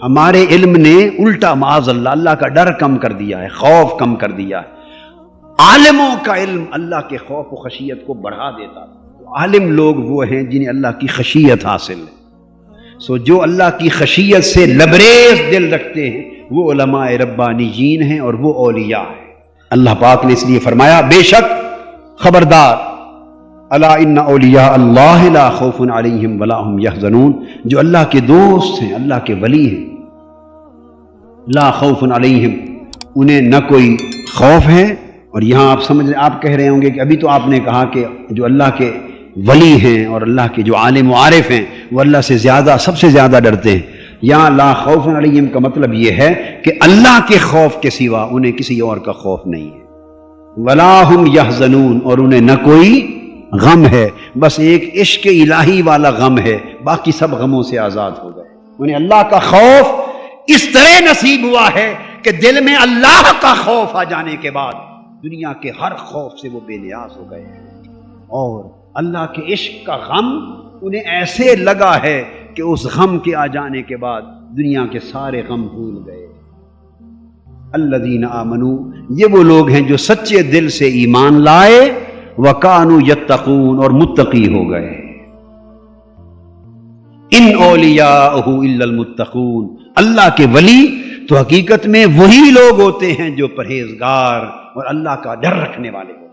ہمارے علم نے الٹا معاذ اللہ اللہ کا ڈر کم کر دیا ہے، خوف کم کر دیا ہے۔ عالموں کا علم اللہ کے خوف و خشیت کو بڑھا دیتا ہے۔ عالم لوگ وہ ہیں جنہیں اللہ کی خشیت حاصل ہے۔ سو جو اللہ کی خشیت سے لبریز دل رکھتے ہیں وہ علماء ربانیین ہیں اور وہ اولیاء ہیں۔ اللہ پاک نے اس لیے فرمایا بے شک خبردار، الا ان اولیاء اللہ لا خوف علیہم ولا هم یحزنون، جو اللہ کے دوست ہیں، اللہ کے ولی ہیں، لا خوف علیہم، انہیں نہ کوئی خوف ہے۔ اور یہاں آپ سمجھ رہے، آپ کہہ رہے ہوں گے کہ ابھی تو آپ نے کہا کہ جو اللہ کے ولی ہیں اور اللہ کے جو عالم و عارف ہیں وہ اللہ سے زیادہ، سب سے زیادہ ڈرتے ہیں۔ یہاں لا خوف علیہم کا مطلب یہ ہے کہ اللہ کے خوف کے سوا انہیں کسی اور کا خوف نہیں ہے۔ ولا هم یحزنون، اور انہیں نہ کوئی غم ہے، بس ایک عشق الہی والا غم ہے، باقی سب غموں سے آزاد ہو گئے۔ انہیں اللہ کا خوف اس طرح نصیب ہوا ہے کہ دل میں اللہ کا خوف آ جانے کے بعد دنیا کے ہر خوف سے وہ بے نیاز ہو گئے ہیں، اور اللہ کے عشق کا غم انہیں ایسے لگا ہے کہ اس غم کے آ جانے کے بعد دنیا کے سارے غم بھول گئے۔ الذین آمنوا، یہ وہ لوگ ہیں جو سچے دل سے ایمان لائے، وکانوا یتقون، اور متقی ہو گئے۔ ان اولیاءہ الا المتقون، اللہ کے ولی تو حقیقت میں وہی لوگ ہوتے ہیں جو پرہیزگار اور اللہ کا ڈر رکھنے والے ہوتے ہیں۔